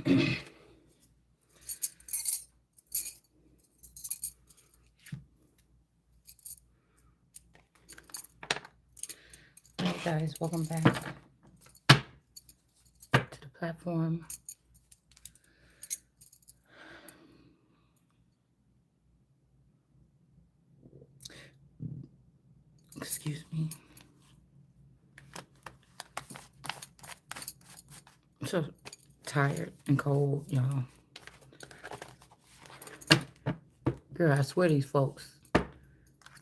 Hey guys, welcome back to the platform. Excuse me. I'm so tired and cold, y'all. Girl, I swear these folks,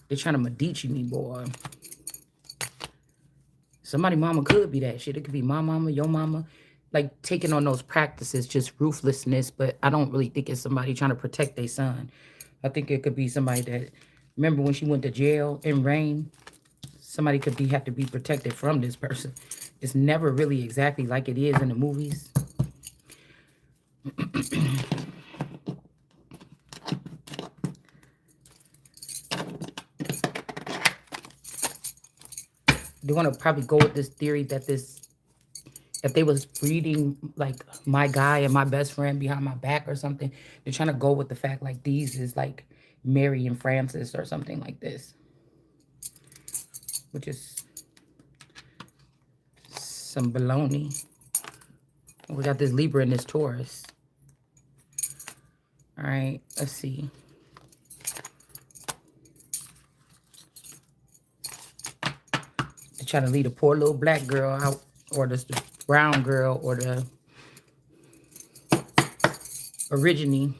they're trying to Medici me, boy. Somebody mama could be that shit. It could be my mama, your mama. Like taking on those practices, just ruthlessness, but I don't really think it's somebody trying to protect their son. I think it could be somebody that, remember when she went to jail in Rain? Somebody could have to be protected from this person. It's never really exactly like it is in the movies. They want to probably go with this theory that if they was breeding like my guy and my best friend behind my back or something, they're trying to go with the fact like these is like Mary and Francis or something like this, which is some baloney. We got this Libra and this Taurus. All right, let's see. They're trying to lead a poor little black girl out, or the brown girl, or the origine.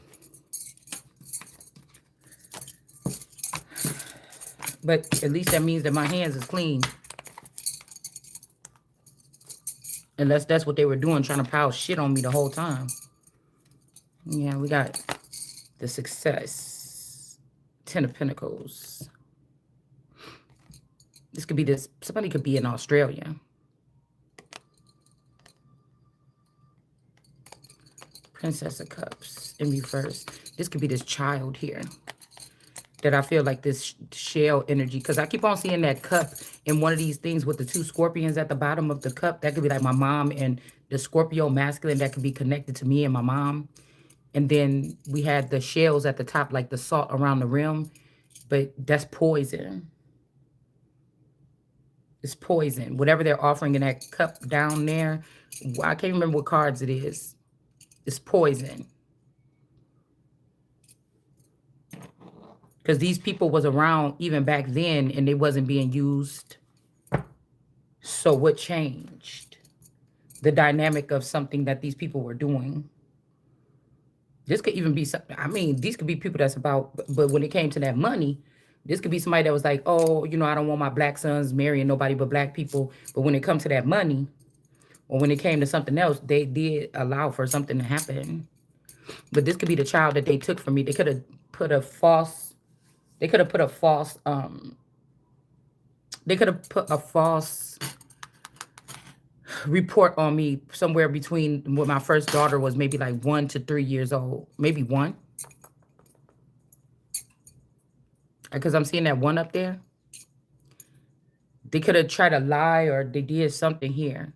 But at least that means that my hands is clean. Unless that's what they were doing, trying to pile shit on me the whole time. Yeah, we got the Success. 10 of Pentacles. This could be this. Somebody could be in Australia. Princess of Cups in reverse. This could be this child here. That I feel like this shell energy. Because I keep on seeing that cup in one of these things with the two scorpions at the bottom of the cup. That could be like my mom and the Scorpio masculine that could be connected to me and my mom. And then we had the shells at the top, like the salt around the rim. But that's poison. It's poison. Whatever they're offering in that cup down there, I can't remember what cards it is. It's poison. Because these people was around even back then and they wasn't being used. So what changed? The dynamic of something that these people were doing. This could even be something, I mean, these could be people that's about, but when it came to that money, this could be somebody that was like, oh, you know, I don't want my black sons marrying nobody but black people. But when it comes to that money, or when it came to something else, they did allow for something to happen. But this could be the child that they took from me. They could have put a false, they could have put a false, report on me somewhere between when my first daughter was maybe like 1 to 3 years old. Maybe 1. Because I'm seeing that 1 up there. They could have tried to lie or they did something here.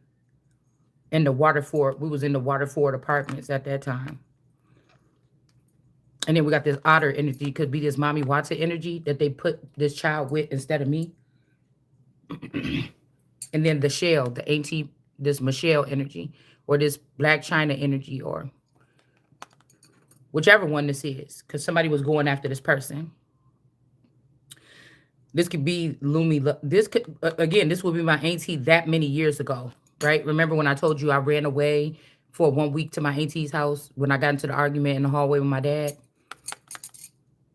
In the Waterford, we was in the Waterford apartments at that time. And then we got this otter energy. Could be this Mommy Watson energy that they put this child with instead of me. And then the shell, the auntie, this Michelle energy, or this Black China energy, or whichever one this is, because somebody was going after this person. This could be Lumi. This could, again, this would be my auntie that many years ago, right? Remember when I told you I ran away for 1 week to my auntie's house when I got into the argument in the hallway with my dad?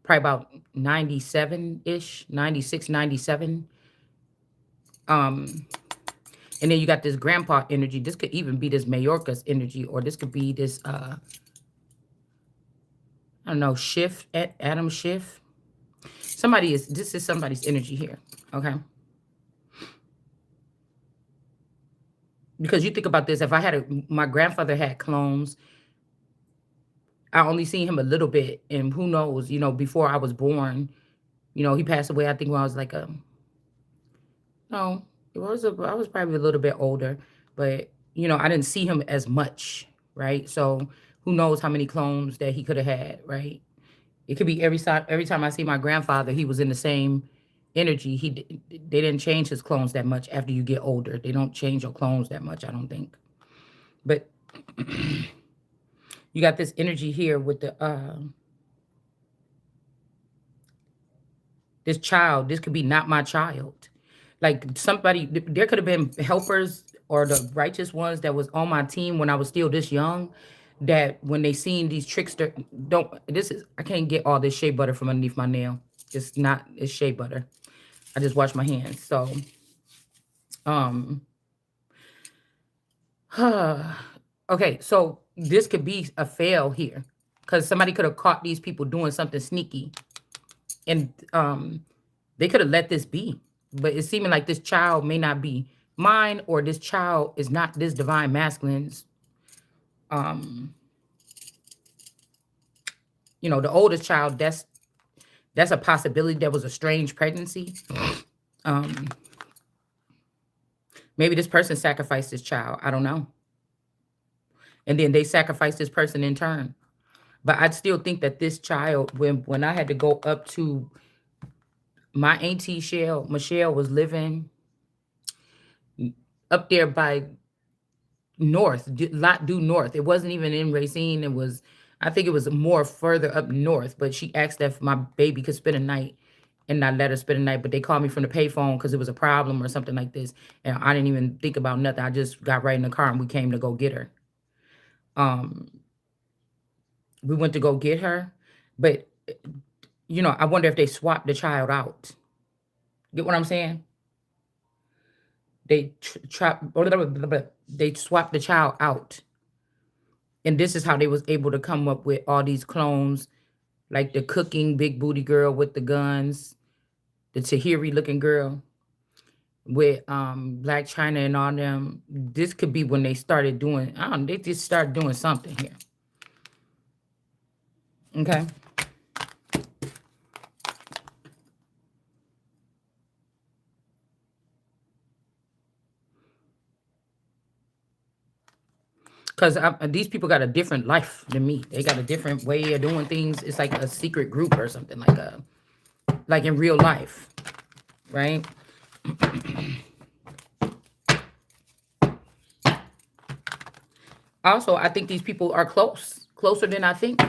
Probably about 97-ish, 96, 97. And then you got this grandpa energy. This could even be this Mayorkas energy, or this could be this, I don't know, Adam Schiff. This is somebody's energy here, okay? Because you think about this, if I had my grandfather had clones, I only seen him a little bit, and who knows, you know, before I was born, you know, he passed away, I think when I was like no, I was probably a little bit older, but, you know, I didn't see him as much. right? So who knows how many clones that he could have had, right? It could be every time I see my grandfather, he was in the same energy. They didn't change his clones that much after you get older. They don't change your clones that much, I don't think. But you got this energy here with the this child. This could be not my child. Like somebody, there could have been helpers or the righteous ones that was on my team when I was still this young, that when they seen these trickster, don't, this is, I can't get all this shea butter from underneath my nail. It's not, it's shea butter. I just wash my hands. So, um, okay, so this could be a fail here because somebody could have caught these people doing something sneaky, and they could have let this be. But it's seeming like this child may not be mine, or this child is not this divine masculine's. Um, the oldest child, that's a possibility. That was a strange pregnancy. Um, maybe this person sacrificed this child. I don't know. And then they sacrificed this person in turn. But I still think that this child, when I had to go up to my auntie Michelle was living up there by north, lot due north. It wasn't even in Racine. I think it was more further up north. But she asked if my baby could spend a night, and I let her spend a night. But they called me from the payphone because it was a problem or something like this, and I didn't even think about nothing. I just got right in the car and we came to go get her. We went to go get her, but I wonder if they swapped the child out. Get what I'm saying? They they swapped the child out, and this is how they was able to come up with all these clones, like the cooking big booty girl with the guns, the Tahiri looking girl with Black China and all them. This could be when they started doing. I don't know, they just started doing something here. Okay. Because these people got a different life than me. They got a different way of doing things. It's like a secret group or something, like in real life, right? Also, I think these people are closer than I think.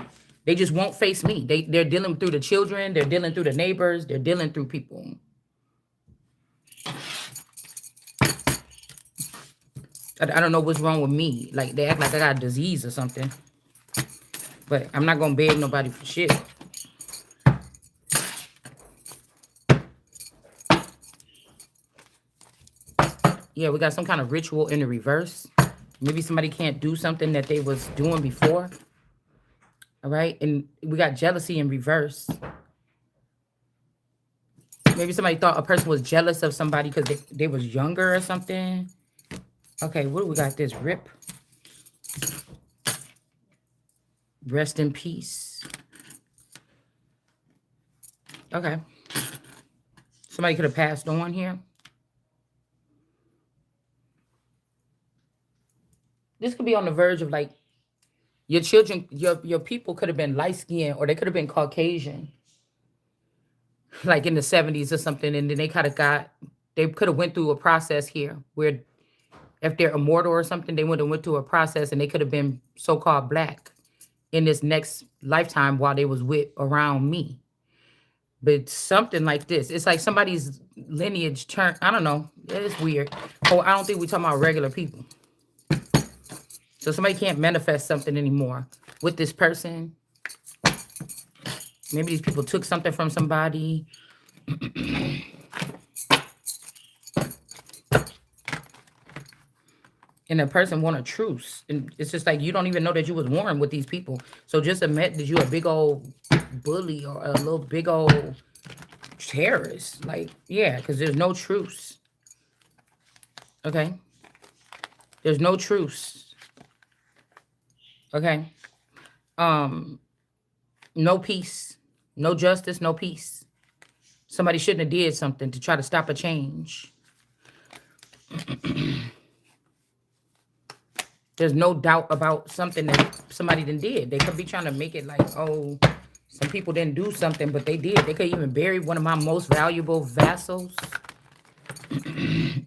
They just won't face me. They're dealing through the children. They're dealing through the neighbors. They're dealing through people. I don't know what's wrong with me. Like, they act like I got a disease or something. But I'm not going to beg nobody for shit. Yeah, we got some kind of ritual in the reverse. Maybe somebody can't do something that they was doing before. All right. And we got jealousy in reverse. Maybe somebody thought a person was jealous of somebody because they was younger or something. Okay, what do we got? This rip. Rest in peace. Okay. Somebody could have passed on here. This could be on the verge of like your children, your people could have been light skinned, or they could have been Caucasian, like in the 70s or something. And then they could have went through a process here where if they're immortal or something, they would have went through a process and they could have been so-called Black in this next lifetime while they was around me. But something like this, it's like somebody's lineage turned, I don't know. It's weird. Oh, I don't think we're talking about regular people. So somebody can't manifest something anymore with this person. Maybe these people took something from somebody. And the person want a truce. And it's just like, you don't even know that you was warring with these people. So just admit that you a big old bully or a little big old terrorist. Like, yeah, because there's no truce. Okay? There's no truce. Okay? No peace. No justice, no peace. Somebody shouldn't have did something to try to stop a change. There's no doubt about something that somebody done did. They could be trying to make it like, oh, some people didn't do something, but they did. They could even bury one of my most valuable vassals.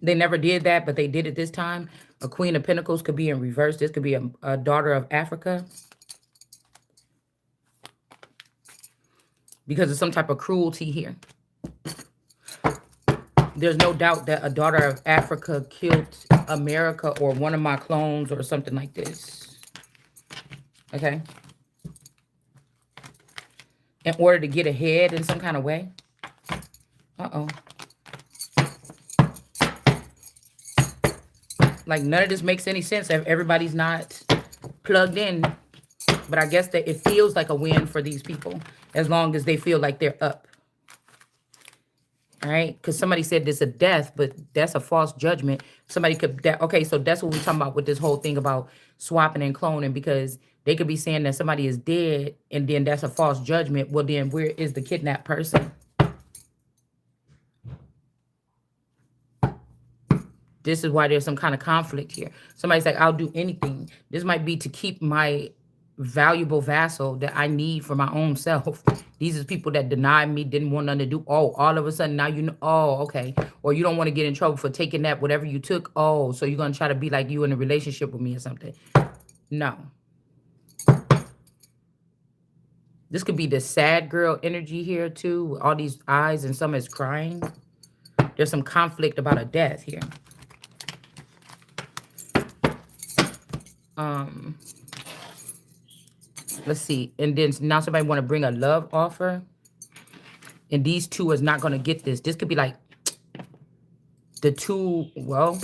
They never did that, but they did it this time. A Queen of Pentacles could be in reverse. This could be a daughter of Africa. Because of some type of cruelty here. There's no doubt that a daughter of Africa killed America or one of my clones or something like this. Okay? In order to get ahead in some kind of way. Uh-oh. Like, none of this makes any sense if everybody's not plugged in. But I guess that it feels like a win for these people as long as they feel like they're up. All right? Because somebody said this is a death, but that's a false judgment. Somebody could... Okay, so that's what we're talking about with this whole thing about swapping and cloning, because they could be saying that somebody is dead and then that's a false judgment. Well, then where is the kidnapped person? This is why there's some kind of conflict here. Somebody's like, I'll do anything. This might be to keep my valuable vassal that I need for my own self. These are people that denied me, didn't want nothing to do. Oh, all of a sudden now you know. Oh, okay. Or you don't want to get in trouble for taking that, whatever you took. Oh, so you're going to try to be like you in a relationship with me or something. No. This could be the sad girl energy here too. With all these eyes and some is crying. There's some conflict about a death here. Let's see. And then now somebody want to bring a love offer. And these two is not going to get this. This could be like the two, well,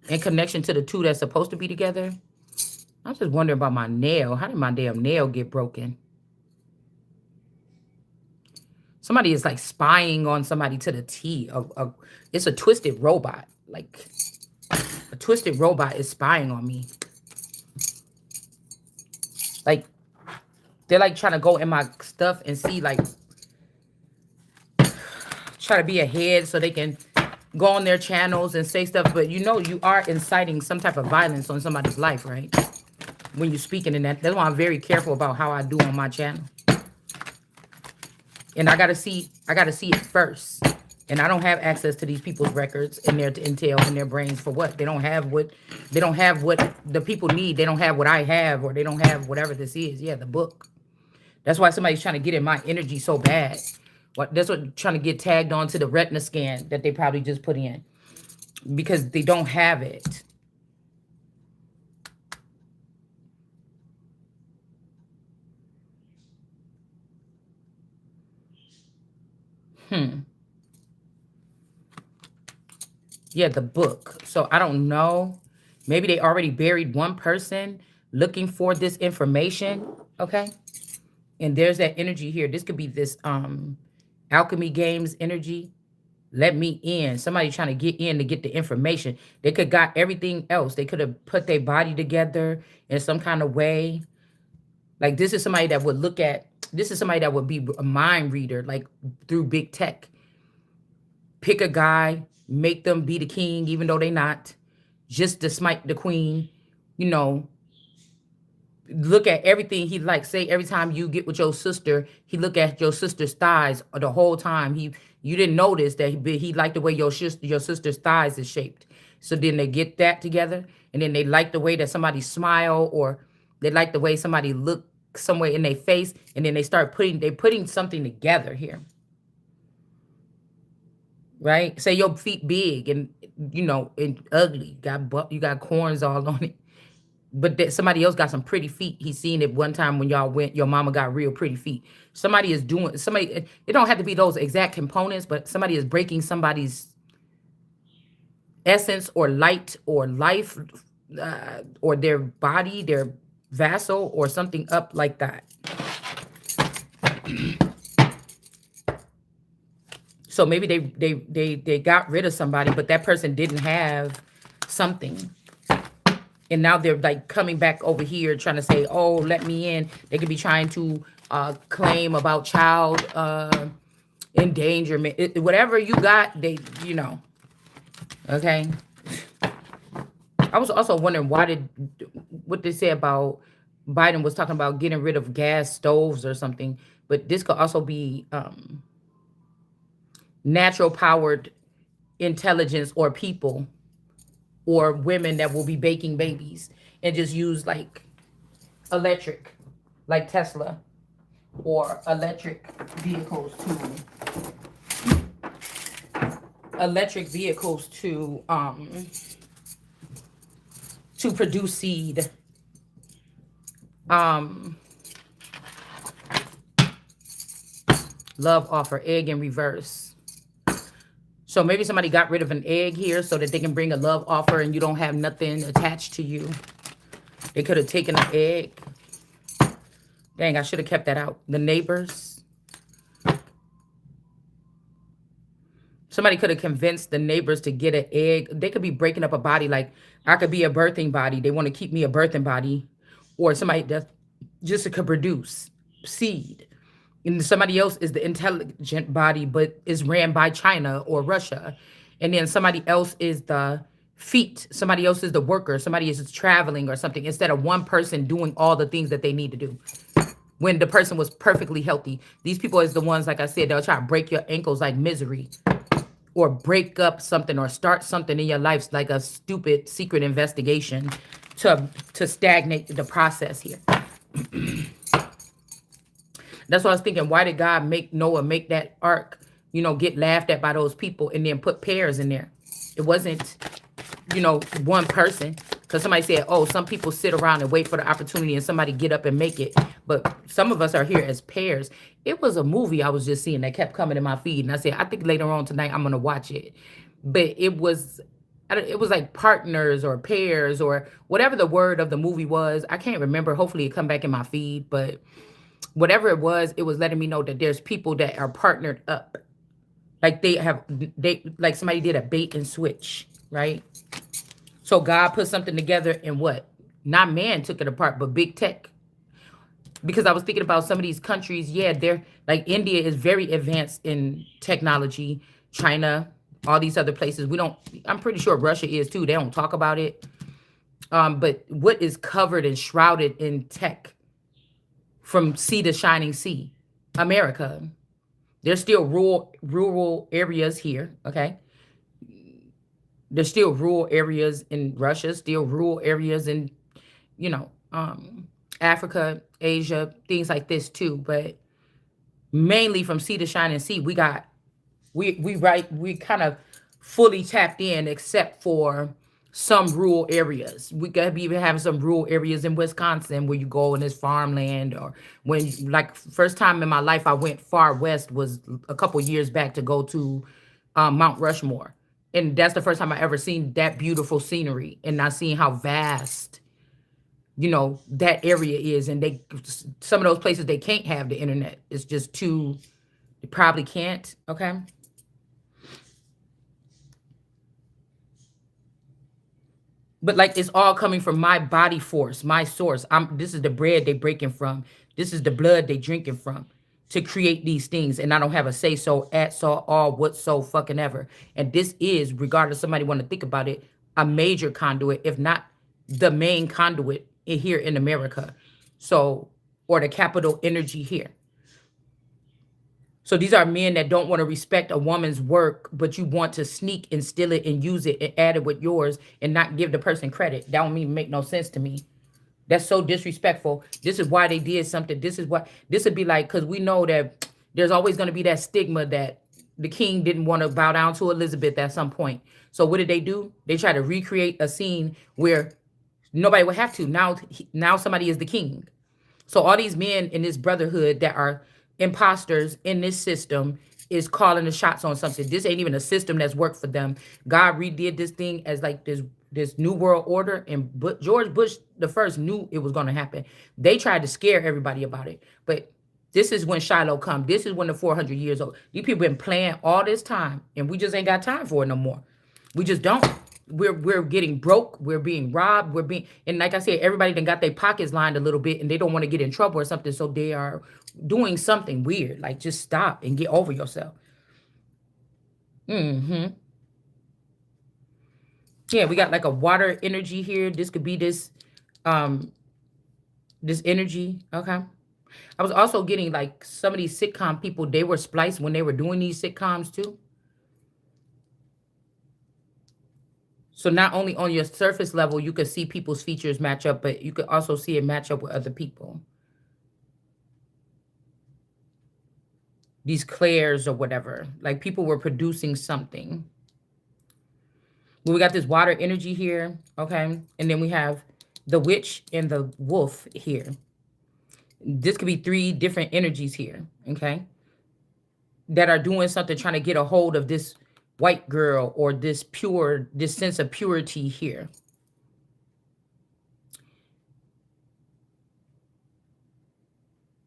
in connection to the two that's supposed to be together. I'm just wondering about my nail. How did my damn nail get broken? Somebody is like spying on somebody to the T. It's a twisted robot. Like a twisted robot is spying on me. Like, they're like trying to go in my stuff and see, like, try to be ahead so they can go on their channels and say stuff. But you know, you are inciting some type of violence on somebody's life, right? When you're speaking in that. That's why I'm very careful about how I do on my channel. And I gotta see it first. And I don't have access to these people's records and their intel and their brains for what? They don't have what the people need. They don't have what I have, or they don't have whatever this is. Yeah, the book. That's why somebody's trying to get in my energy so bad. That's what trying to get tagged onto the retina scan that they probably just put in. Because they don't have it. Yeah, the book. So I don't know. Maybe they already buried one person looking for this information. Okay. And there's that energy here. This could be this alchemy games energy. Let me in. Somebody trying to get in to get the information. They could got everything else. They could have put their body together in some kind of way. Like this is somebody that would look at, this is somebody that would be a mind reader, like through big tech. Pick a guy, make them be the king, even though they not. Just to smite the queen, you know. Look at everything he like. Say every time you get with your sister, he look at your sister's thighs the whole time. You didn't notice that he liked the way your sister's thighs is shaped. So then they get that together, and then they like the way that somebody smile, or they like the way somebody look somewhere in their face, and then they start putting something together here. Right? Say your feet big and you know and ugly, you got corns all on it. But that somebody else got some pretty feet. He seen it one time when y'all went, your mama got real pretty feet. Somebody is doing, it don't have to be those exact components, but somebody is breaking somebody's essence or light or life or their body, their vassal or something up like that. So maybe they got rid of somebody, but that person didn't have something. And now they're like coming back over here trying to say, oh, let me in. They could be trying to claim about child endangerment. Whatever you got, they, you know. Okay. I was also wondering why did what they say about Biden was talking about getting rid of gas stoves or something, but this could also be natural powered intelligence or people or women that will be baking babies and just use like electric, like Tesla, or electric vehicles to produce seed. Um Love offer, egg in reverse. So maybe somebody got rid of an egg here so that they can bring a love offer and you don't have nothing attached to you. They could have taken an egg. Dang, I should have kept that out. The neighbors. Somebody could have convinced the neighbors to get an egg. They could be breaking up a body. Like, I could be a birthing body. They want to keep me a birthing body. Or somebody that just could produce seed. And somebody else is the intelligent body, but is ran by China or Russia. And then somebody else is the feet. Somebody else is the worker. Somebody is traveling or something. Instead of one person doing all the things that they need to do when the person was perfectly healthy. These people is the ones, like I said, they'll try to break your ankles like Misery, or break up something or start something in your life like a stupid secret investigation to stagnate the process here. That's what I was thinking. Why did God make Noah make that ark, get laughed at by those people and then put pears in there? It wasn't, one person. Because somebody said, oh, some people sit around and wait for the opportunity and somebody get up and make it. But some of us are here as pairs. It was a movie I was just seeing that kept coming in my feed. And I said, I think later on tonight I'm going to watch it. But it was like partners or pairs or whatever the word of the movie was. I can't remember. Hopefully it come back in my feed. But whatever it was letting me know that there's people that are partnered up. Like like somebody did a bait and switch, right? So God put something together and what? Not man took it apart, but big tech. Because I was thinking about some of these countries, yeah, they're like India is very advanced in technology, China, all these other places. I'm pretty sure Russia is too. They don't talk about it. But what is covered and shrouded in tech from sea to shining sea? America. There's still rural areas here, okay? There's still rural areas in Russia, still rural areas in, Africa, Asia, things like this too. But mainly from sea to shining sea, we kind of fully tapped in, except for some rural areas. We could be even having some rural areas in Wisconsin where you go and there's farmland, or when, like, first time in my life I went far west was a couple years back to go to Mount Rushmore. And that's the first time I ever seen that beautiful scenery and not seeing how vast, that area is. And some of those places, they can't have the internet. It's just too, they probably can't. Okay. But like, it's all coming from my body force, my source. This is the bread they breaking from. This is the blood they drinking from to create these things. And I don't have a say so, at so, all, what so fucking ever. And this is, regardless somebody want to think about it, a major conduit, if not the main conduit here in America. So, or the capital energy here. So these are men that don't want to respect a woman's work, but you want to sneak and steal it and use it and add it with yours and not give the person credit. That don't mean make no sense to me. That's so disrespectful. This is why they did something. This would be like, because we know that there's always going to be that stigma that the king didn't want to bow down to Elizabeth at some point. So what did they do? They try to recreate a scene where nobody would have to. Now somebody is the king. So all these men in this brotherhood that are imposters in this system is calling the shots on something. This ain't even a system that's worked for them. God redid this thing as like this new world order, and George Bush the first knew it was going to happen. They tried to scare everybody about it, but this is when Shiloh come. This is when the 400 years old. These people been playing all this time, and we just ain't got time for it no more. We just don't. We're getting broke. We're being robbed. And like I said, everybody done got their pockets lined a little bit, and they don't want to get in trouble or something. So they are doing something weird. Like, just stop and get over yourself. Yeah, we got like a water energy here. This could be um, this energy. Okay. I was also getting like some of these sitcom people, they were spliced when they were doing these sitcoms too. So not only on your surface level, you could see people's features match up, but you could also see it match up with other people. These clairs or whatever, like people were producing something. Well, we got this water energy here, okay? And then we have the witch and the wolf here. This could be three different energies here, okay? That are doing something, trying to get a hold of this white girl or this sense of purity here.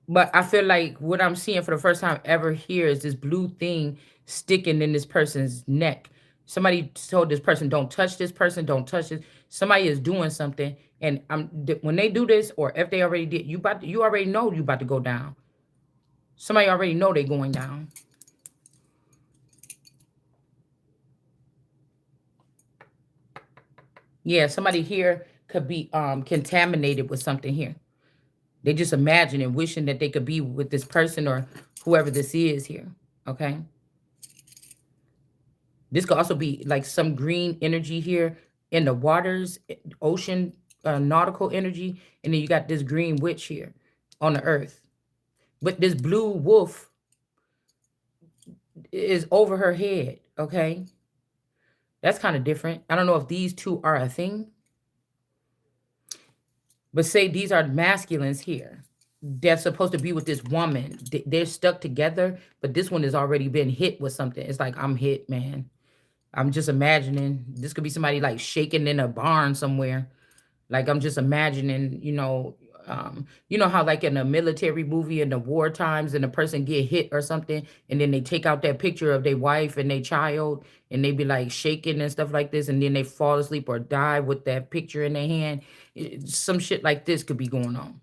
But I feel like what I'm seeing for the first time ever here is this blue thing sticking in this person's neck. Somebody told this person, "Don't touch this person. Don't touch this." Somebody is doing something, and when they do this, or if they already did, you already know you about to go down. Somebody already know they going down. Yeah, somebody here could be contaminated with something here. They just imagine and wishing that they could be with this person or whoever this is here. Okay. This could also be like some green energy here in the waters, ocean, nautical energy. And then you got this green witch here on the earth. But this blue wolf is over her head. Okay. That's kind of different. I don't know if these two are a thing, but say these are masculines here. They're supposed to be with this woman. They're stuck together, but this one has already been hit with something. It's like, I'm hit, man. I'm just imagining this could be somebody like shaking in a barn somewhere. Like I'm just imagining, you know how like in a military movie in the war times and a person get hit or something, and then they take out that picture of their wife and their child, and they be like shaking and stuff like this, and then they fall asleep or die with that picture in their hand. Some shit like this could be going on.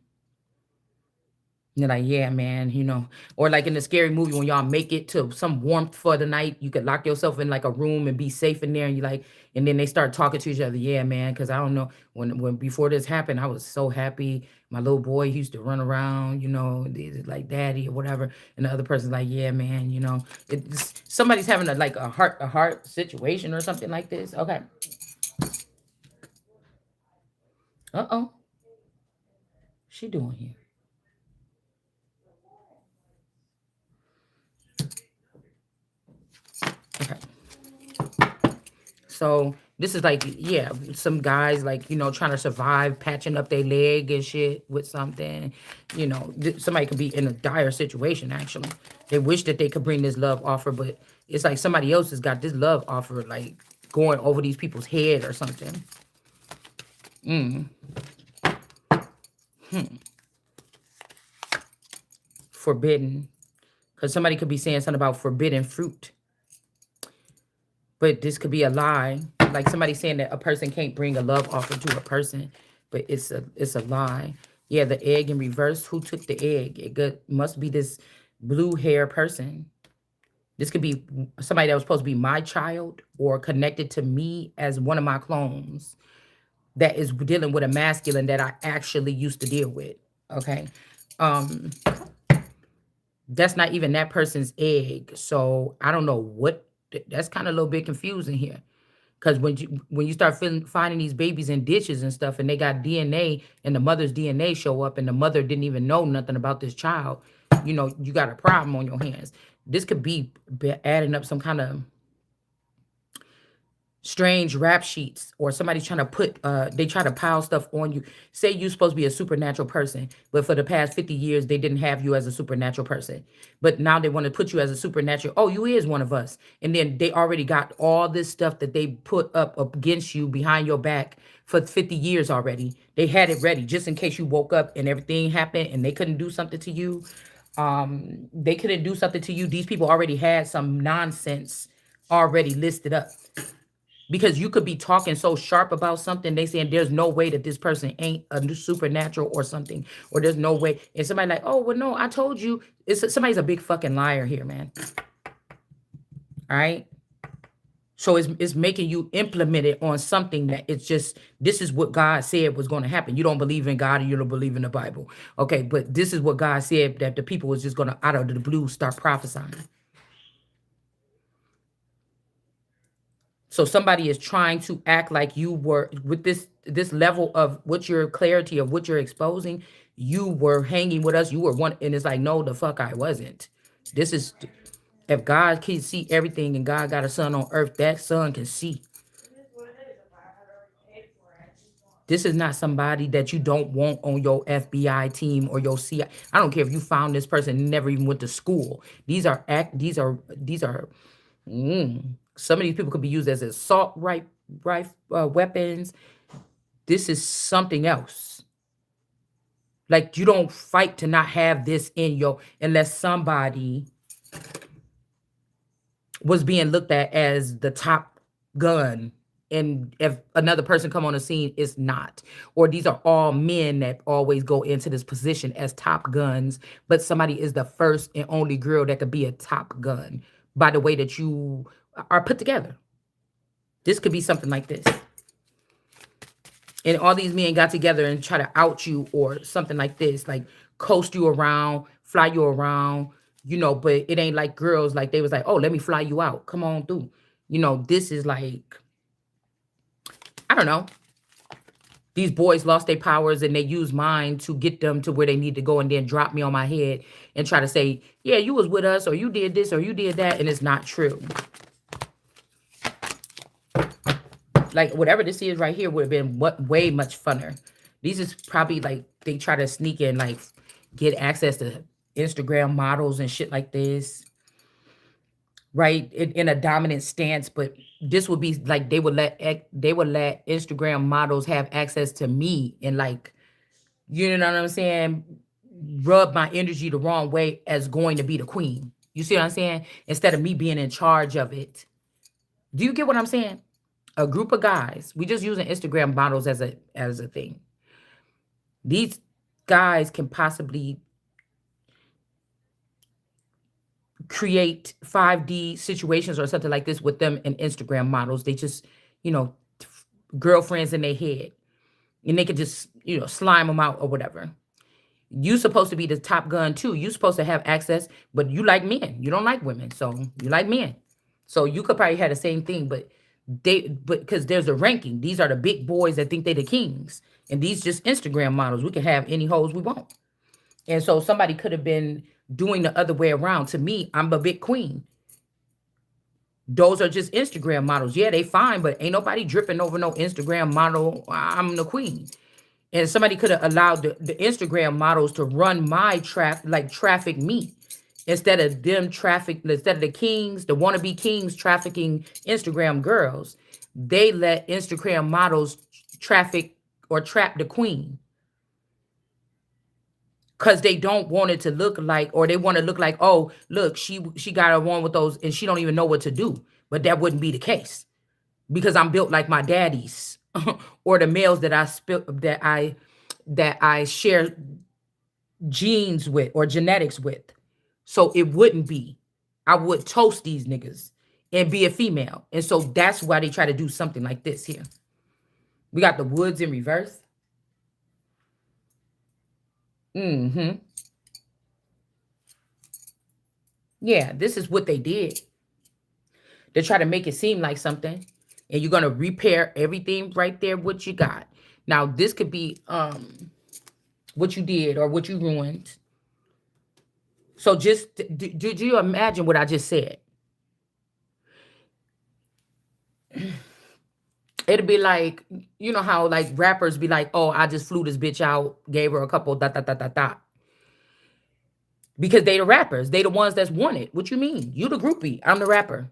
And they're like, yeah, man, or like in the scary movie when y'all make it to some warmth for the night, you could lock yourself in like a room and be safe in there. And you like, and then they start talking to each other. Yeah, man, because I don't know when before this happened, I was so happy. My little boy he used to run around, like daddy or whatever. And the other person's like, yeah, man, somebody's having a heart situation or something like this. Okay. Uh-oh. She doing here. Okay. So this is like, yeah, some guys like, trying to survive, patching up their leg and shit with something. Somebody could be in a dire situation, actually. They wish that they could bring this love offer, but it's like somebody else has got this love offer, like going over these people's head or something. Mm. Forbidden. Because somebody could be saying something about forbidden fruit. But this could be a lie. Like somebody saying that a person can't bring a love offer to a person, but it's a lie. Yeah, the egg in reverse. Who took the egg? Must be this blue hair person. This could be somebody that was supposed to be my child or connected to me as one of my clones that is dealing with a masculine that I actually used to deal with. Okay. Um, that's not even that person's egg. So I don't know that's kind of a little bit confusing here. Because when you start finding these babies in ditches and stuff, and they got DNA, and the mother's DNA show up, and the mother didn't even know nothing about this child, you got a problem on your hands. This could be adding up some kind of strange rap sheets, or somebody's trying to they try to pile stuff on you. Say you're supposed to be a supernatural person, but for the past 50 years they didn't have you as a supernatural person, but now they want to put you as a supernatural. Oh, you is one of us. And then they already got all this stuff that they put up against you behind your back for 50 years already. They had it ready just in case you woke up and everything happened and they couldn't do something to you. They couldn't do something to you. These people already had some nonsense already listed up, because you could be talking so sharp about something. They saying there's no way that this person ain't a supernatural or something, or there's no way. And somebody like, oh, well, no, I told you. Somebody's a big fucking liar here, man. All right. So it's making you implement it on something that it's just, this is what God said was going to happen. You don't believe in God and you don't believe in the Bible. Okay, but this is what God said, that the people was just going to out of the blue start prophesying. So somebody is trying to act like you were with this level of what your clarity of what you're exposing, you were hanging with us, you were one, and it's like, no, the fuck I wasn't. This is, if God can see everything and God got a son on earth, that son can see. This is not somebody that you don't want on your FBI team or your CIA. I don't care if you found this person and never even went to school. These are some of these people could be used as assault weapons. This is something else. Like, you don't fight to not have this in your, unless somebody was being looked at as the top gun, and if another person come on the scene, it's not. Or these are all men that always go into this position as top guns, but somebody is the first and only girl that could be a top gun by the way that you are put together. This could be something like this. And all these men got together and try to out you or something like this, like coast you around, fly you around, but it ain't like girls, like they was like, oh, let me fly you out. Come on through. This is like, I don't know. These boys lost their powers and they used mine to get them to where they need to go, and then drop me on my head and try to say, yeah, you was with us or you did this or you did that. And it's not true. Like, whatever this is right here would have been way much funner. These is probably like they try to sneak in, like get access to Instagram models and shit like this, right? In a dominant stance. But this would be like they would let Instagram models have access to me and, like, you know what I'm saying, rub my energy the wrong way as going to be the queen. You see what I'm saying? Instead of me being in charge of it. Do you get what I'm saying? A group of guys, we just using Instagram models as a thing. These guys can possibly create 5D situations or something like this with them and Instagram models. They just, girlfriends in their head, and they could just, slime them out or whatever. You supposed to be the top gun too. You supposed to have access, but you like men. You don't like women, so you like men. So you could probably have the same thing, but because there's a ranking. These are the big boys that think they the kings, and these just Instagram models. We can have any hoes we want. And so somebody could have been doing the other way around. To me, I'm a big queen. Those are just Instagram models. Yeah, they fine, but ain't nobody dripping over no Instagram model. I'm the queen. And somebody could have allowed the Instagram models to run my traffic me, instead of the kings, the wannabe kings trafficking Instagram girls. They let Instagram models traffic or trap the queen. Because they don't want it to look like, or they want to look like, oh, look, she got a one with those and she don't even know what to do. But that wouldn't be the case, because I'm built like my daddies or the males that I share genes with or genetics with. So it wouldn't be. I would toast these niggas and be a female. And so that's why they try to do something like this here. We got the woods in reverse. Yeah, this is what they did. They try to make it seem like something, and you're gonna repair everything right there, what you got. Now, this could be what you did or what you ruined. So just did you imagine what I just said? It'd be like, you know how like rappers be like, oh, I just flew this bitch out, gave her a couple dot dot dot dot dot. Because they the rappers. They the ones that's wanted. What you mean? You the groupie. I'm the rapper.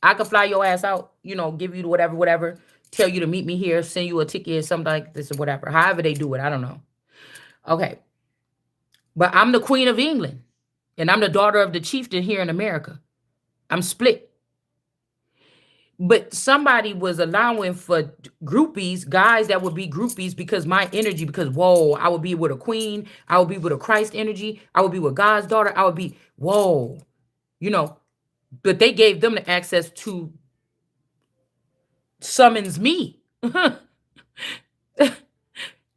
I could fly your ass out, give you whatever, tell you to meet me here, send you a ticket, something like this or whatever. However they do it, I don't know. Okay. But I'm the Queen of England, and I'm the daughter of the chieftain here in America. I'm split. But somebody was allowing for groupies, guys that would be groupies, because my energy, because, whoa, I would be with a queen. I would be with a Christ energy. I would be with God's daughter. I would be, whoa, but they gave them the access to summons me. Do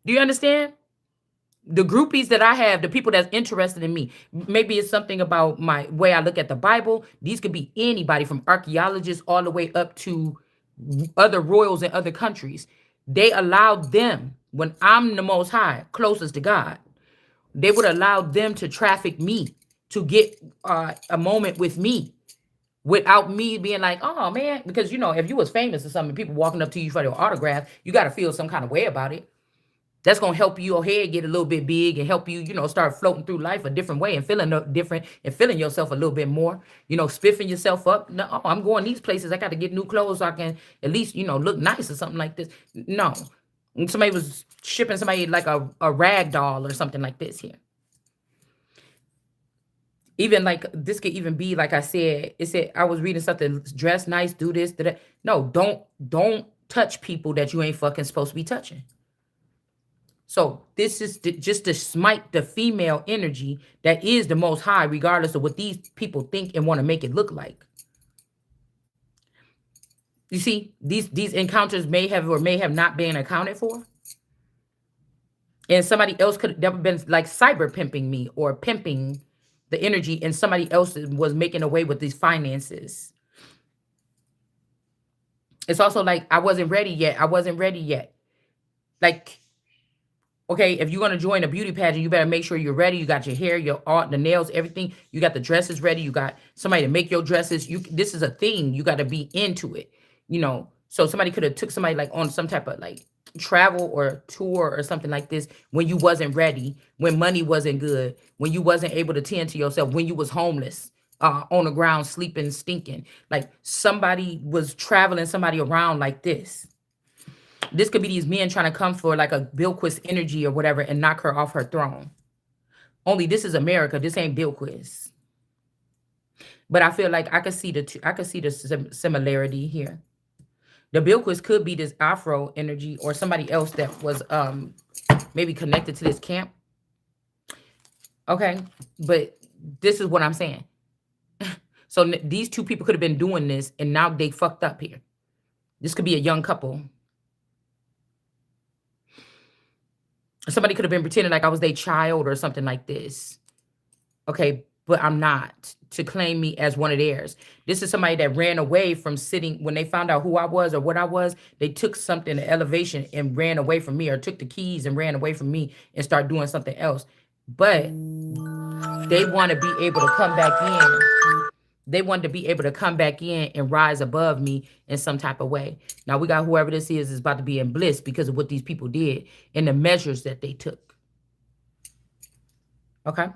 you understand? The groupies that I have, the people that's interested in me, maybe it's something about my way I look at the Bible. These could be anybody from archaeologists all the way up to other royals in other countries. They allowed them, when I'm the most high, closest to God, they would allow them to traffic me to get a moment with me without me being like, oh man, because if you was famous or something, people walking up to you for their autograph, you got to feel some kind of way about it. That's gonna help your head get a little bit big and help you, start floating through life a different way and feeling different and feeling yourself a little bit more, spiffing yourself up. No, I'm going these places. I got to get new clothes so I can at least, look nice or something like this. No. Somebody was shipping somebody like a rag doll or something like this here. Even like this could even be like I said, it said I was reading something, dress nice, do this, do that. No, don't touch people that you ain't fucking supposed to be touching. So this is just to smite the female energy that is the most high, regardless of what these people think and want to make it look like. You see, these encounters may have or may have not been accounted for. And somebody else could have been like cyber pimping me or pimping the energy, and somebody else was making away with these finances. It's also like I wasn't ready yet. I wasn't ready yet. Like, okay, if you're gonna join a beauty pageant, you better make sure you're ready. You got your hair, your art, the nails, everything. You got the dresses ready. You got somebody to make your dresses. This is a thing. You got to be into it. So somebody could have took somebody like on some type of like travel or tour or something like this when you wasn't ready, when money wasn't good, when you wasn't able to tend to yourself, when you was homeless, on the ground, sleeping, stinking. Like somebody was traveling somebody around like this. This could be these men trying to come for like a Bilquis energy or whatever and knock her off her throne. Only this is America. This ain't Bilquis. But I feel like I could see the similarity here. The Bilquis could be this Afro energy or somebody else that was maybe connected to this camp. Okay, but this is what I'm saying. So these two people could have been doing this, and now they fucked up here. This could be a young couple. Somebody could have been pretending like I was their child or something like this. Okay, but I'm not, to claim me as one of theirs. This is somebody that ran away from sitting when they found out who I was or what I was. They took something to elevation and ran away from me, or took the keys and ran away from me and start doing something else. But they want to be able to come back in. They wanted to be able to come back in and rise above me in some type of way. Now we got whoever this is about to be in bliss because of what these people did and the measures that they took. Okay.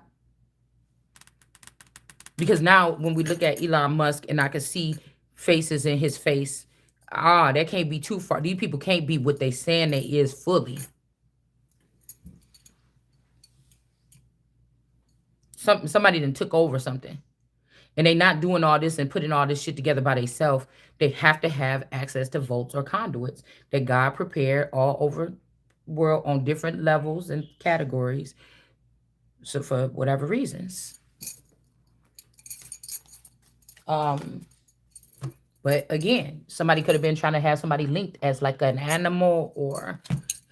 Because now when we look at Elon Musk and I can see faces in his face, that can't be too far. These people can't be what they saying they is fully. Somebody done took over something. And they not doing all this and putting all this shit together by themselves. They have to have access to vaults or conduits that God prepared all over the world on different levels and categories. So for whatever reasons. But again, somebody could have been trying to have somebody linked as like an animal, or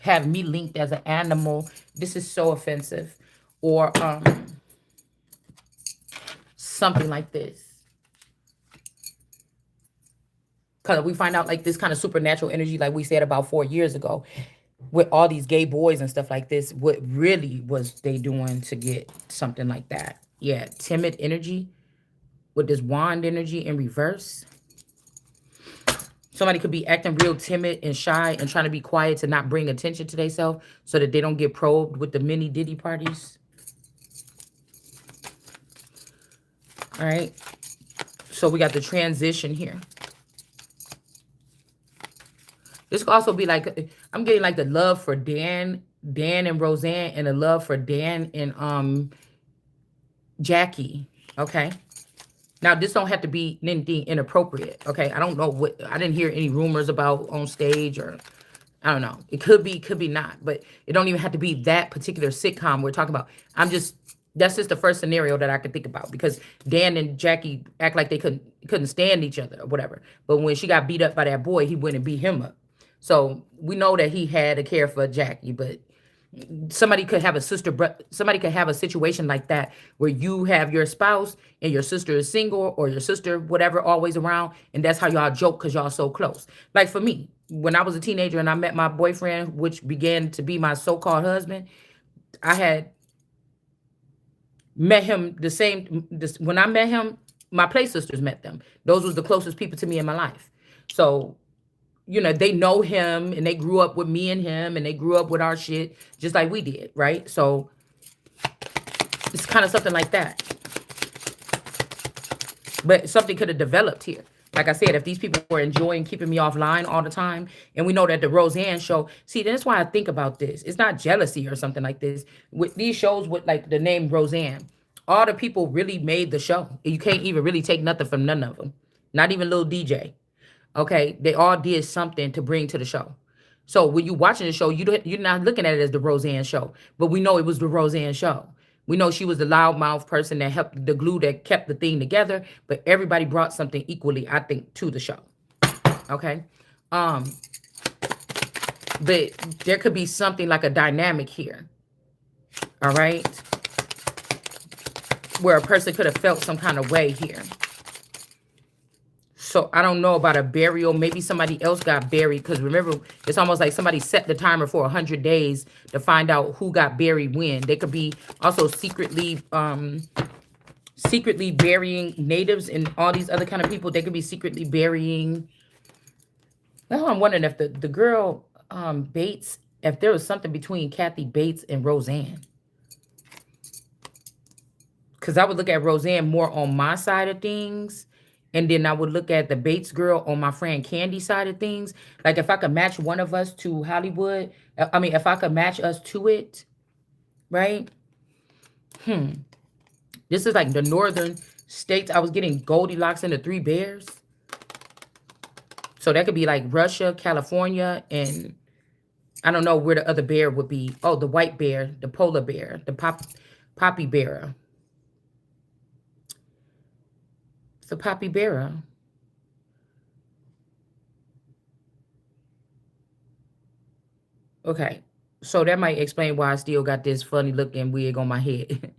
have me linked as an animal. This is so offensive. Or something like this. Because we find out like this kind of supernatural energy, like we said about 4 years ago, with all these gay boys and stuff like this, what really was they doing to get something like that? Yeah, timid energy with this wand energy in reverse. Somebody could be acting real timid and shy and trying to be quiet to not bring attention to themselves so that they don't get probed with the mini Diddy parties. All right. So we got the transition here. This could also be like, I'm getting like the love for Dan and Roseanne, and the love for Dan and Jackie. Okay. Now this don't have to be anything inappropriate. Okay. I don't know what, I didn't hear any rumors about on stage, or I don't know. It could be not, but it don't even have to be that particular sitcom we're talking about. I'm just That's just the first scenario that I could think about, because Dan and Jackie act like they couldn't stand each other or whatever. But when she got beat up by that boy, he went and beat him up. So we know that he had a care for Jackie, but somebody could have a somebody could have a situation like that where you have your spouse and your sister is single, or your sister whatever always around, and that's how y'all joke because y'all so close. Like for me, when I was a teenager and I met my boyfriend, which began to be my so-called husband, I had met him when I met him, my play sisters met them. Those was the closest people to me in my life. So, they know him and they grew up with me and him and they grew up with our shit just like we did, right? So it's kind of something like that. But something could have developed here. Like I said, if these people were enjoying keeping me offline all the time, and we know that the Roseanne show, see, that's why I think about this. It's not jealousy or something like this. With these shows with like the name Roseanne, all the people really made the show. You can't even really take nothing from none of them. Not even little DJ. Okay, they all did something to bring to the show. So when you watching the show, you're not looking at it as the Roseanne show, but we know it was the Roseanne show. We know she was the loudmouth person that helped the glue that kept the thing together, but everybody brought something equally, I think, to the show. Okay, but there could be something like a dynamic here. All right, where a person could have felt some kind of way here. So I don't know about a burial. Maybe somebody else got buried, because remember, it's almost like somebody set the timer for 100 days to find out who got buried when. They could be also secretly burying natives and all these other kind of people. They could be secretly burying. Now I'm wondering if the girl Bates, if there was something between Kathy Bates and Roseanne. Because I would look at Roseanne more on my side of things. And then I would look at the Bates girl on my friend Candy side of things. Like if I could match one of us to Hollywood, I mean, if I could match us to it, right? This is like the northern states. I was getting Goldilocks and the Three Bears. So that could be like Russia, California, and I don't know where the other bear would be. Oh, the white bear, the polar bear, the poppy bearer. It's a poppy bearer. Okay. So that might explain why I still got this funny looking wig on my head.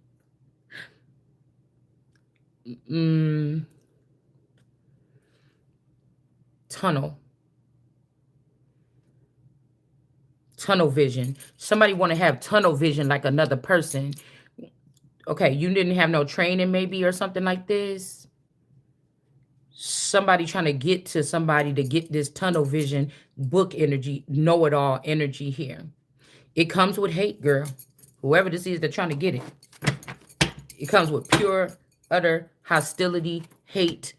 Tunnel. Tunnel vision. Somebody want to have tunnel vision like another person. Okay, you didn't have no training maybe or something like this. Somebody trying to get to somebody to get this tunnel vision, book energy, know-it-all energy here. It comes with hate, girl. Whoever this is, they're trying to get it. It comes with pure, utter hostility, hate.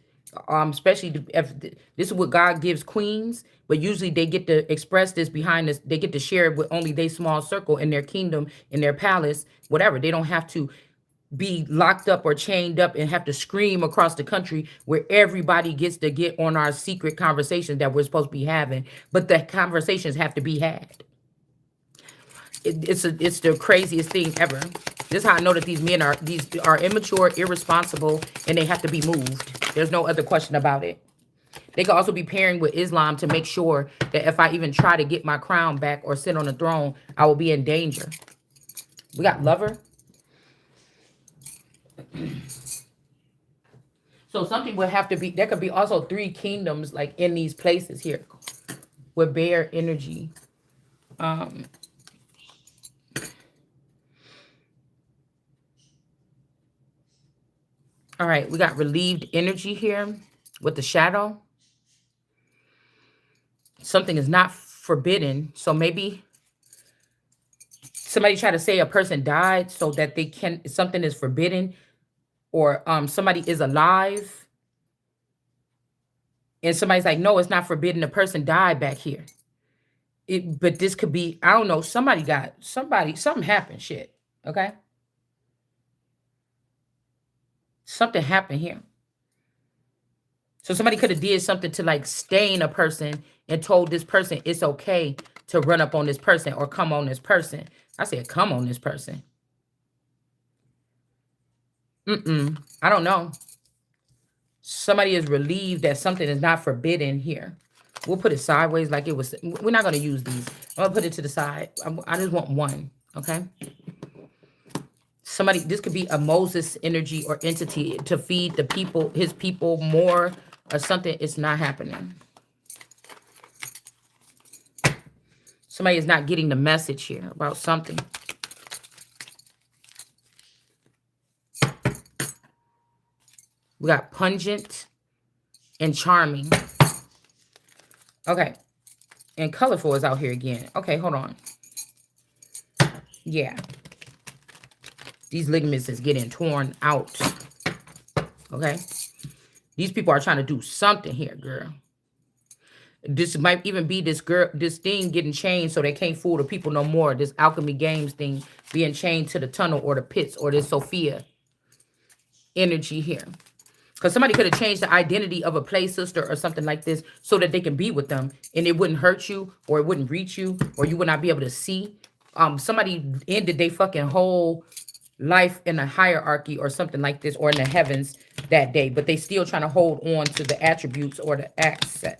Especially if this is what God gives queens, but usually they get to express this behind this. They get to share it with only their small circle in their kingdom, in their palace, whatever. They don't have to be locked up or chained up and have to scream across the country where everybody gets to get on our secret conversations that we're supposed to be having. But the conversations have to be had. It's the craziest thing ever. This is how I know that these men are immature, irresponsible, and they have to be moved. There's no other question about it. They could also be pairing with Islam to make sure that if I even try to get my crown back or sit on the throne, I will be in danger. We got lover. So something would have to be, there could be also 3 kingdoms like in these places here with bear energy. All right, we got relieved energy here with the shadow. Something is not forbidden. So maybe somebody try to say a person died so that they can, something is forbidden, or somebody is alive and somebody's like, no, it's not forbidden. The person died back here. But this could be, I don't know, something happened, shit. Okay. Something happened here. So somebody could have did something to like stain a person and told this person it's okay to run up on this person or come on this person. I said, come on this person. I don't know. Somebody is relieved that something is not forbidden here. We'll put it sideways like it was. We're not going to use these. I'm going to put it to the side. I just want one. Okay. Somebody, this could be a Moses energy or entity to feed the people, his people more or something. It's not happening. Somebody is not getting the message here about something. We got pungent and charming. Okay. And colorful is out here again. Okay, hold on. Yeah. These ligaments is getting torn out. Okay. These people are trying to do something here, girl. This might even be this thing getting chained so they can't fool the people no more. This alchemy games thing being chained to the tunnel or the pits or this Sophia energy here. Because somebody could have changed the identity of a play sister or something like this so that they can be with them and it wouldn't hurt you or it wouldn't reach you or you would not be able to see. Somebody ended their fucking whole life in a hierarchy or something like this or in the heavens that day, but they still trying to hold on to the attributes or the accent.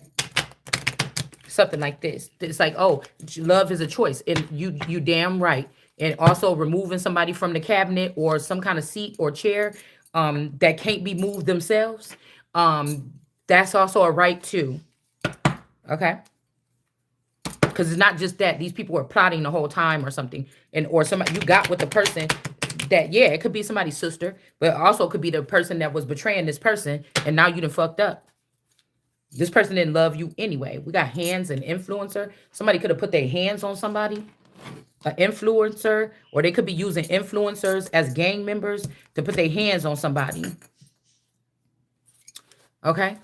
Something like this. It's like, oh, love is a choice. And you damn right. And also removing somebody from the cabinet or some kind of seat or chair that can't be moved themselves. That's also a right too. Okay. Because it's not just that. These people were plotting the whole time or something. And or somebody you got with the person that, yeah, it could be somebody's sister, but also could be the person that was betraying this person. And now you done fucked up. This person didn't love you anyway. We got hands and influencer. Somebody could have put their hands on somebody, an influencer, or they could be using influencers as gang members to put their hands on somebody. Okay?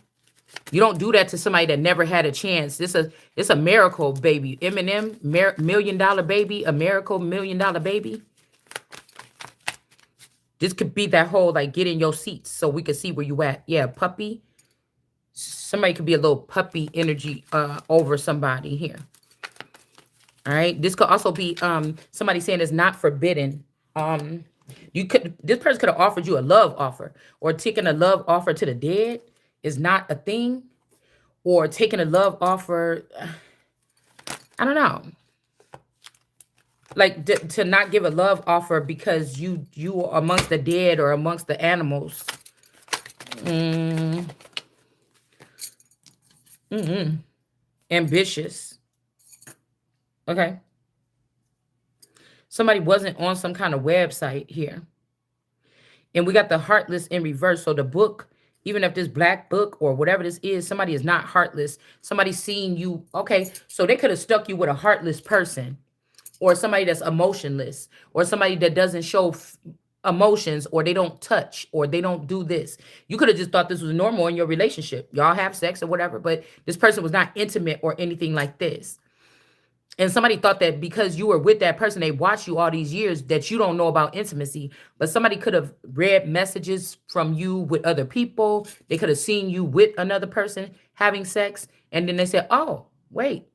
You don't do that to somebody that never had a chance. It's a miracle baby. Eminem, $1 million baby, a miracle $1 million baby. This could be that whole like get in your seats so we can see where you at. Yeah, puppy. Somebody could be a little puppy energy over somebody here. All right. This could also be somebody saying it's not forbidden. This person could have offered you a love offer, or taking a love offer to the dead is not a thing, or taking a love offer. I don't know. Like to not give a love offer because you are amongst the dead or amongst the animals. Ambitious. Okay. Somebody wasn't on some kind of website here. And we got the heartless in reverse. So the book, even if this black book or whatever this is, somebody is not heartless. Somebody's seeing you. Okay. So they could have stuck you with a heartless person or somebody that's emotionless or somebody that doesn't show emotions or they don't touch or they don't do this. You could have just thought this was normal in your relationship. Y'all have sex or whatever, but this person was not intimate or anything like this. And somebody thought that because you were with that person, they watched you all these years, that you don't know about intimacy. But somebody could have read messages from you with other people. They could have seen you with another person having sex. And then they said, oh, wait,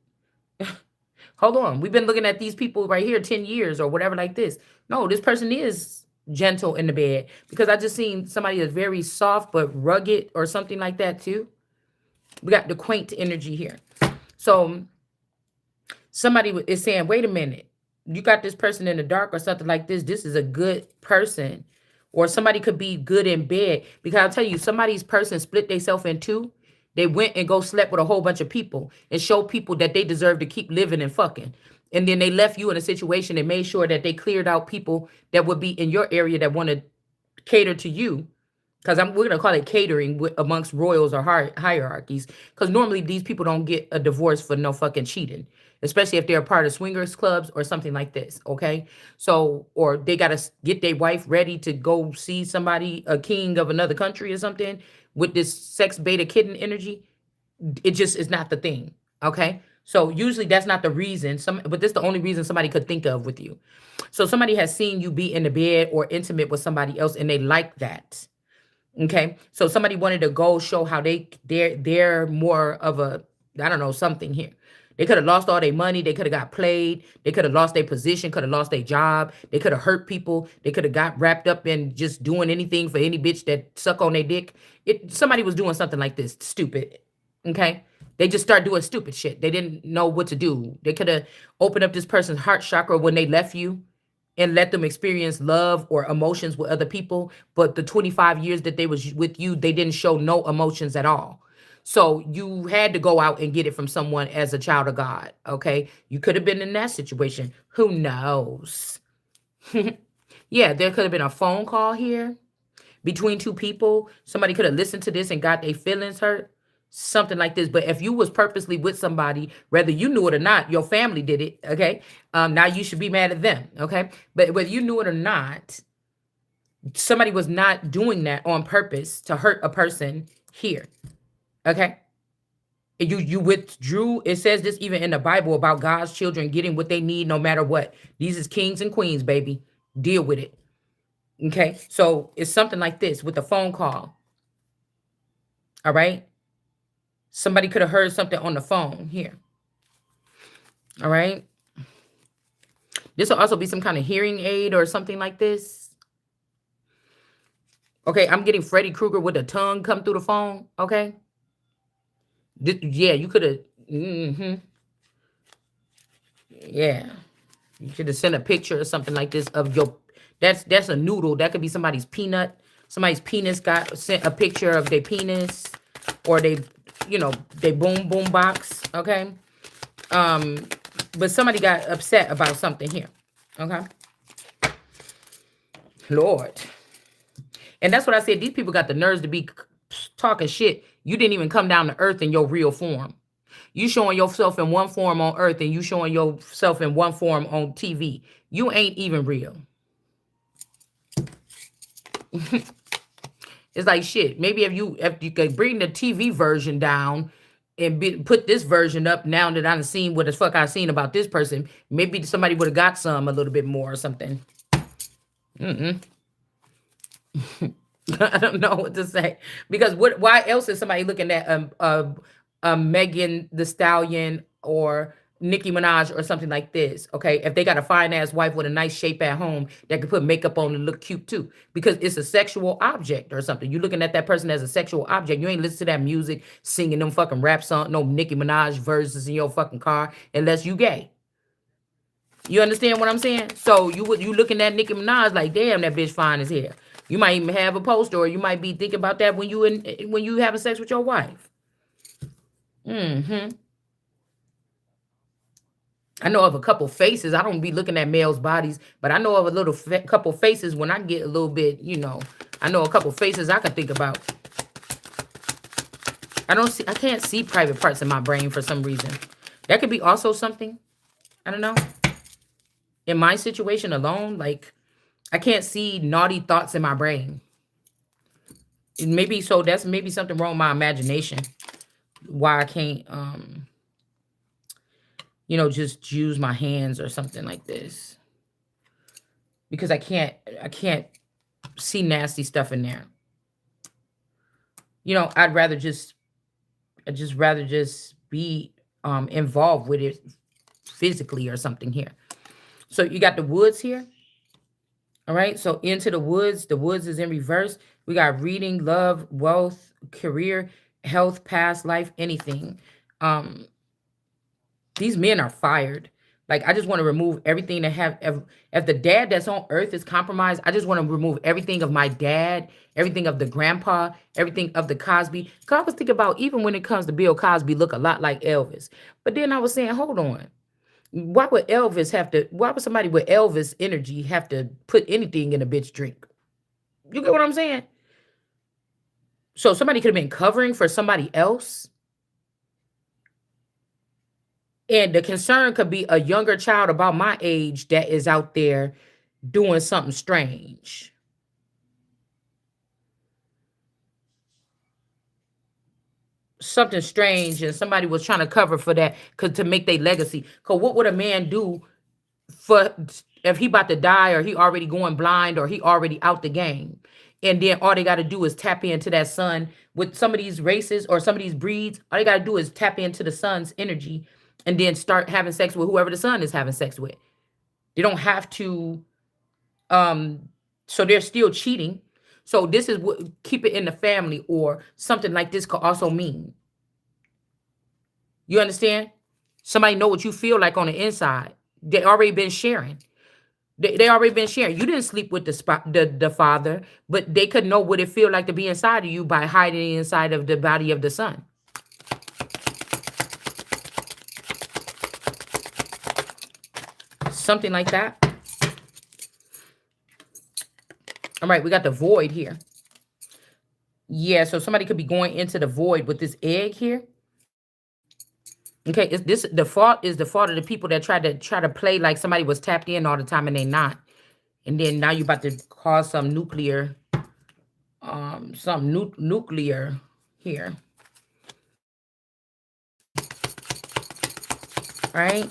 hold on. We've been looking at these people right here 10 years or whatever like this. No, this person is gentle in the bed, because I just seen somebody that's very soft but rugged or something like that too. We got the quaint energy here. So somebody is saying, wait a minute, you got this person in the dark or something like this. This is a good person. Or somebody could be good in bed, because I'll tell you, somebody's person split themselves in two. They went and go slept with a whole bunch of people and show people that they deserve to keep living and fucking. And then they left you in a situation and made sure that they cleared out people that would be in your area that want to cater to you. Because we're going to call it catering amongst royals or hierarchies. Because normally these people don't get a divorce for no fucking cheating. Especially if they're a part of swingers clubs or something like this. Okay. So, or they got to get their wife ready to go see somebody, a king of another country or something with this sex beta kitten energy. It just is not the thing. Okay. So usually that's not the reason, but this is the only reason somebody could think of with you. So somebody has seen you be in the bed or intimate with somebody else and they like that. Okay. So somebody wanted to go show how they're more of a, I don't know, something here. They could have lost all their money. They could have got played. They could have lost their position, could have lost their job. They could have hurt people. They could have got wrapped up in just doing anything for any bitch that suck on their dick. Somebody was doing something like this, stupid. Okay? They just start doing stupid shit. They didn't know what to do. They could have opened up this person's heart chakra when they left you and let them experience love or emotions with other people. But the 25 years that they was with you, they didn't show no emotions at all. So you had to go out and get it from someone as a child of God. Okay. You could have been in that situation. Who knows? Yeah, there could have been a phone call here between two people. Somebody could have listened to this and got their feelings hurt. Something like this. But if you was purposely with somebody, whether you knew it or not, your family did it. Okay. Now you should be mad at them. Okay. But whether you knew it or not, somebody was not doing that on purpose to hurt a person here. Okay. You withdrew. It says this even in the Bible about God's children getting what they need no matter what. These is kings and queens, baby. Deal with it. Okay. So it's something like this with a phone call. All right. Somebody could have heard something on the phone here. All right. This will also be some kind of hearing aid or something like this. Okay. I'm getting Freddy Krueger with a tongue come through the phone. Okay. Yeah, you could have. Yeah. You should have sent a picture or something like this of your. That's a noodle. That could be somebody's peanut. Somebody's penis got sent a picture of their penis, or they boom box. Okay. But somebody got upset about something here. Okay. Lord. And that's what I said. These people got the nerves to be talking shit. You didn't even come down to earth in your real form. You showing yourself in one form on earth and you showing yourself in one form on TV. You ain't even real. It's like shit. Maybe if you could bring the TV version down and put this version up now that I've seen what the fuck I've seen about this person, maybe somebody would have got some a little bit more or something. I don't know what to say, because why else is somebody looking at Megan the Stallion or Nicki Minaj or something like this? Okay, if they got a fine ass wife with a nice shape at home that can put makeup on and look cute too, because it's a sexual object or something. You looking at that person as a sexual object. You ain't listen to that music, singing them fucking rap songs, no Nicki Minaj verses in your fucking car unless you gay. You understand what I'm saying? So you looking at Nicki Minaj like, damn, that bitch fine as hell. You might even have a poster, or you might be thinking about that when you having sex with your wife. I know of a couple faces. I don't be looking at males' bodies, but I know of a couple faces when I get a little bit, I know a couple faces I can think about. I can't see private parts in my brain for some reason. That could be also something. I don't know. In my situation alone, like, I can't see naughty thoughts in my brain. That's maybe something wrong with my imagination. Why I can't, just use my hands or something like this. Because I can't see nasty stuff in there. I'd rather just be involved with it physically or something here. So you got the woods here. All right. So into the woods is in reverse. We got reading, love, wealth, career, health, past life, anything. These men are fired. Like, I just want to remove everything that if the dad that's on earth is compromised, I just want to remove everything of my dad, everything of the grandpa, everything of the Cosby. Because I was thinking about, even when it comes to Bill Cosby, look a lot like Elvis. But then I was saying, hold on. Why would somebody with Elvis energy have to put anything in a bitch drink? You get what I'm saying? So somebody could have been covering for somebody else. And the concern could be a younger child about my age that is out there doing something strange. Something strange, and somebody was trying to cover for that to make their legacy. Because what would a man do if he about to die, or he already going blind, or he already out the game? And then all they got to do is tap into that sun. With some of these races or some of these breeds, all they got to do is tap into the sun's energy and then start having sex with whoever the son is having sex with. They don't have to, so they're still cheating. So this is what keep it in the family, or something like this could also mean. You understand? Somebody know what you feel like on the inside. They already been sharing. They already been sharing. You didn't sleep with the father, but they could know what it feel like to be inside of you by hiding inside of the body of the son. Something like that. All right, we got the void here. Yeah, so somebody could be going into the void with this egg here. Okay, is this the fault? Is the fault of the people that try to play like somebody was tapped in all the time and they not, and then now you about to cause some nuclear, nuclear here, right?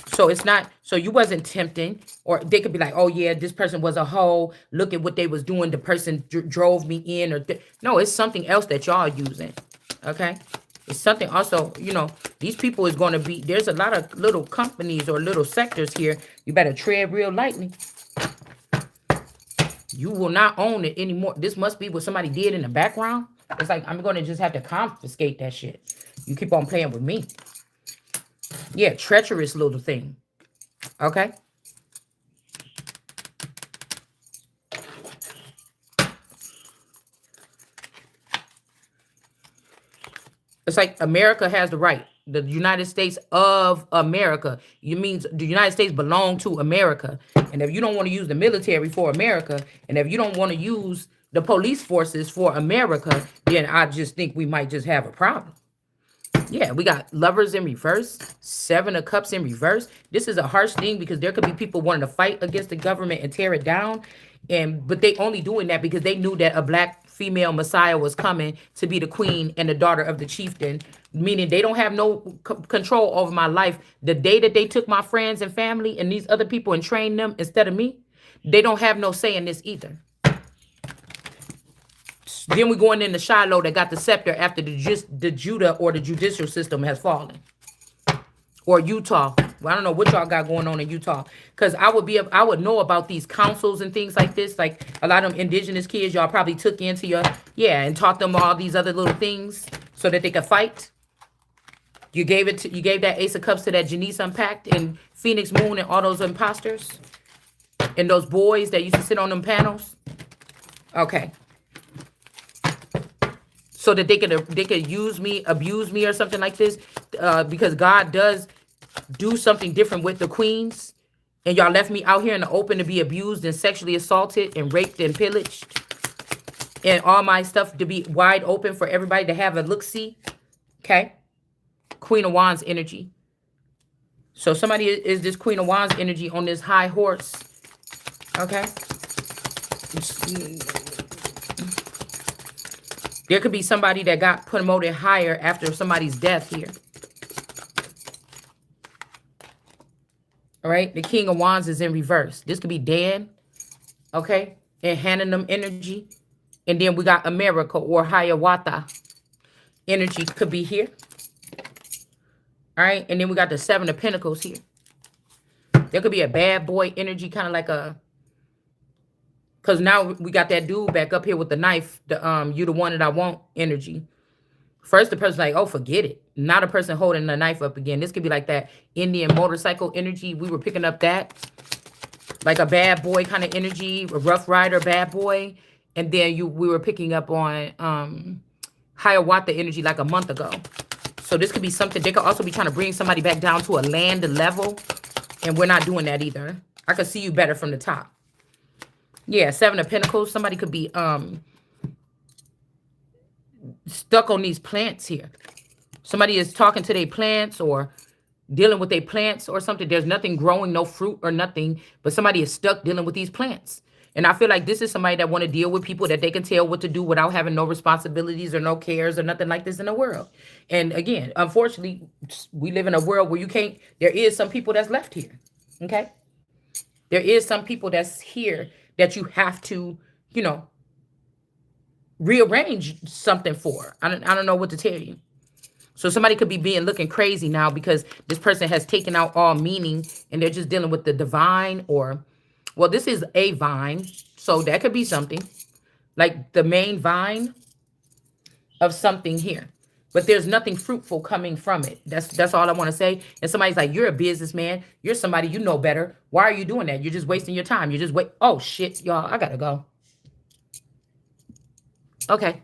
So it's not. So you wasn't tempting, or they could be like, oh yeah, this person was a hoe. Look at what they was doing. The person drove me in, or no, it's something else that y'all using. Okay. It's something also, these people is going to be, there's a lot of little companies or little sectors here. You better tread real lightly. You will not own it anymore. This must be what somebody did in the background. It's like, I'm going to just have to confiscate that shit. You keep on playing with me. Yeah, treacherous little thing. Okay. It's like America has the right. The United States of America. You means the United States belong to America. And if you don't want to use the military for America, and if you don't want to use the police forces for America, then I just think we might just have a problem. Yeah, we got Lovers in reverse, Seven of Cups in reverse. This is a harsh thing because there could be people wanting to fight against the government and tear it down. But they only doing that because they knew that a black female messiah was coming to be the queen and the daughter of the chieftain, meaning they don't have no control over my life. The day that they took my friends and family and these other people and trained them instead of me, they don't have no say in this either. Then we going into Shiloh that got the scepter after the Judah or the judicial system has fallen. Or Utah. Well, I don't know what y'all got going on in Utah. Because I would know about these councils and things like this. Like a lot of them indigenous kids y'all probably took into and taught them all these other little things so that they could fight. You gave that Ace of Cups to that Janice Unpacked and Phoenix Moon and all those imposters. And those boys that used to sit on them panels. Okay. So that they could use me, abuse me or something like this. Because God does do something different with the queens. And y'all left me out here in the open to be abused and sexually assaulted and raped and pillaged. And all my stuff to be wide open for everybody to have a look-see. Okay? Queen of Wands energy. So somebody is this Queen of Wands energy on this high horse. Okay? There could be somebody that got promoted higher after somebody's death here. All right. The King of Wands is in reverse. This could be Dan. Okay. And Hananum energy. And then we got America or Hiawatha energy could be here. All right. And then we got the Seven of Pentacles here. There could be a bad boy energy, kind of like a, because now we got that dude back up here with the knife, you the one that I want energy. First, the person's like, oh, forget it. Now the person holding the knife up again. This could be like that Indian motorcycle energy. We were picking up that. Like a bad boy kind of energy, a rough rider, bad boy. And then we were picking up on Hiawatha energy like a month ago. So this could be something. They could also be trying to bring somebody back down to a land level. And we're not doing that either. I could see you better from the top. Yeah, Seven of Pentacles. Somebody could be stuck on these plants here. Somebody is talking to their plants or dealing with their plants or something. There's nothing growing, no fruit or nothing, but somebody is stuck dealing with these plants. And I feel like this is somebody that want to deal with people that they can tell what to do without having no responsibilities or no cares or nothing like this in the world. And again, unfortunately, we live in a world where there is some people that's left here. Okay? There is some people that's here that you have to, rearrange something for. I don't know what to tell you. So somebody could be being looking crazy now because this person has taken out all meaning and they're just dealing with the divine, or, well, this is a vine. So that could be something like the main vine of something here. But there's nothing fruitful coming from it. That's all I want to say. And somebody's like, you're a businessman. You're somebody, you know better. Why are you doing that? You're just wasting your time. You're just wait. Oh shit, y'all. I gotta go. Okay.